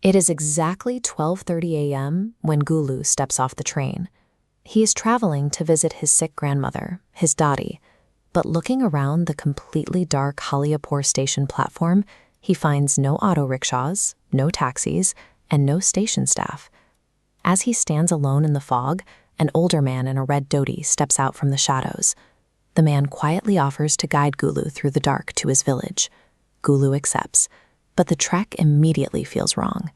It is exactly 12:30 a.m. when Gulu steps off the train. He is traveling to visit his sick grandmother, his Dottie, but looking around the completely dark Hollyapur station platform, he finds no auto rickshaws, no taxis, and no station staff. As he stands alone in the fog, an older man in a red dhoti steps out from the shadows. The man quietly offers to guide Gulu through the dark to his village. Gulu accepts, but the trek immediately feels wrong.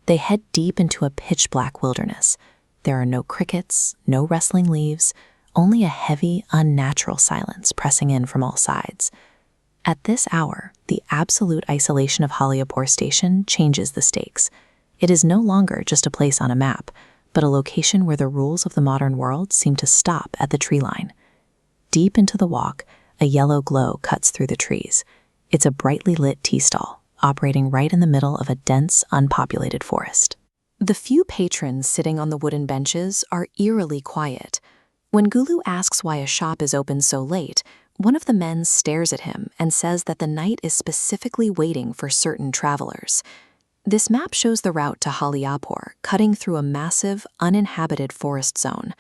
They head deep into a pitch-black wilderness. There are no crickets, no rustling leaves, only a heavy, unnatural silence pressing in from all sides. At this hour, the absolute isolation of Hollyapur Station changes the stakes. It is no longer just a place on a map, but a location where the rules of the modern world seem to stop at the tree line. Deep into the walk, a yellow glow cuts through the trees. It's a brightly lit tea stall, operating right in the middle of a dense, unpopulated forest. The few patrons sitting on the wooden benches are eerily quiet. When Gulu asks why a shop is open so late, one of the men stares at him and says that the night is specifically waiting for certain travelers. This map shows the route to Hollyapur, cutting through a massive, uninhabited forest zone.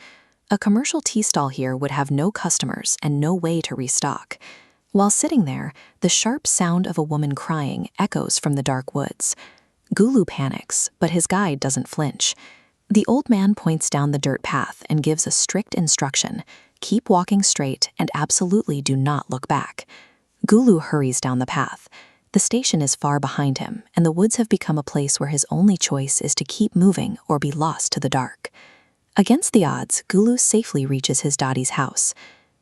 A commercial tea stall here would have no customers and no way to restock. While sitting there, the sharp sound of a woman crying echoes from the dark woods. Gulu panics, but his guide doesn't flinch. The old man points down the dirt path and gives a strict instruction: keep walking straight and absolutely do not look back. Gulu hurries down the path. The station is far behind him, and the woods have become a place where his only choice is to keep moving or be lost to the dark. Against the odds, Gulu safely reaches his Dottie's house.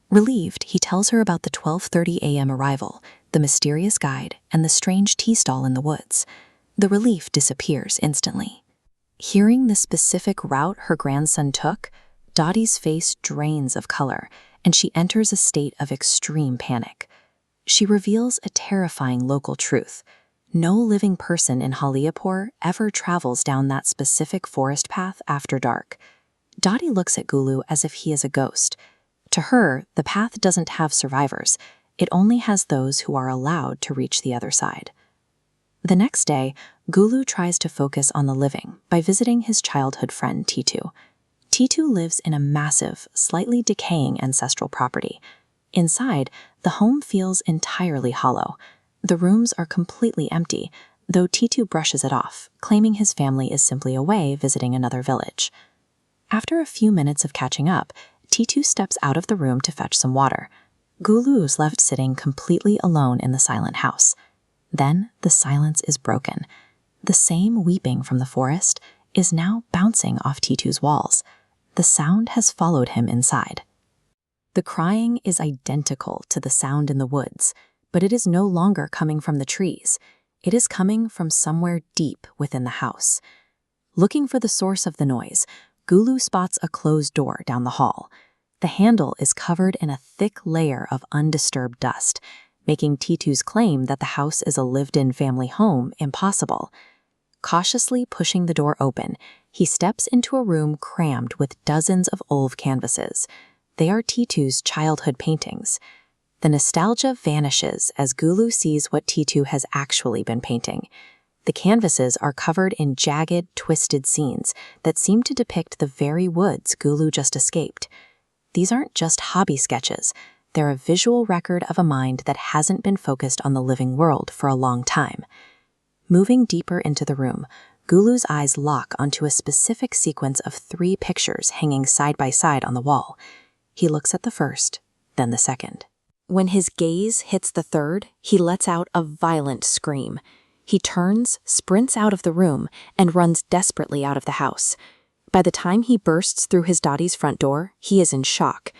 Relieved, he tells her about the 12:30 a.m. arrival, the mysterious guide, and the strange tea stall in the woods. The relief disappears instantly. Hearing the specific route her grandson took, Dottie's face drains of color, and she enters a state of extreme panic. She reveals a terrifying local truth. No living person in Hollyapur ever travels down that specific forest path after dark. Dottie looks at Gulu as if he is a ghost. To her, the path doesn't have survivors. It only has those who are allowed to reach the other side. The next day, Gulu tries to focus on the living by visiting his childhood friend Titu. Titu lives in a massive, slightly decaying ancestral property. Inside, the home feels entirely hollow. The rooms are completely empty, though Titu brushes it off, claiming his family is simply away visiting another village. After a few minutes of catching up, Titu steps out of the room to fetch some water. Gulu's left sitting completely alone in the silent house. Then the silence is broken. The same weeping from the forest is now bouncing off Titu's walls. The sound has followed him inside. The crying is identical to the sound in the woods, but it is no longer coming from the trees. It is coming from somewhere deep within the house. Looking for the source of the noise, Gulu spots a closed door down the hall. The handle is covered in a thick layer of undisturbed dust, making Titu's claim that the house is a lived-in family home impossible. Cautiously pushing the door open, he steps into a room crammed with dozens of old canvases. They are Titu's childhood paintings. The nostalgia vanishes as Gulu sees what Titu has actually been painting. The canvases are covered in jagged, twisted scenes that seem to depict the very woods Gulu just escaped. These aren't just hobby sketches. They're a visual record of a mind that hasn't been focused on the living world for a long time. Moving deeper into the room, Gulu's eyes lock onto a specific sequence of 3 pictures hanging side by side on the wall. He looks at the first, then the second. When his gaze hits the third, he lets out a violent scream. He turns, sprints out of the room, and runs desperately out of the house. By the time he bursts through his Dottie's front door, he is in shock.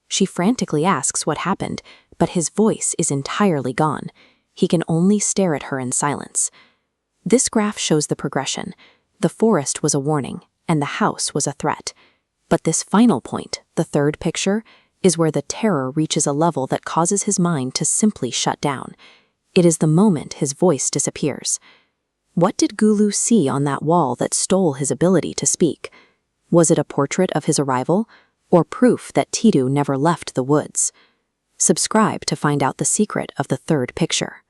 She frantically asks what happened, but his voice is entirely gone. He can only stare at her in silence. This graph shows the progression. The forest was a warning, and the house was a threat. But this final point, the third picture, is where the terror reaches a level that causes his mind to simply shut down. It is the moment his voice disappears. What did Gulu see on that wall that stole his ability to speak? Was it a portrait of his arrival, or proof that Titu never left the woods? Subscribe to find out the secret of the third picture.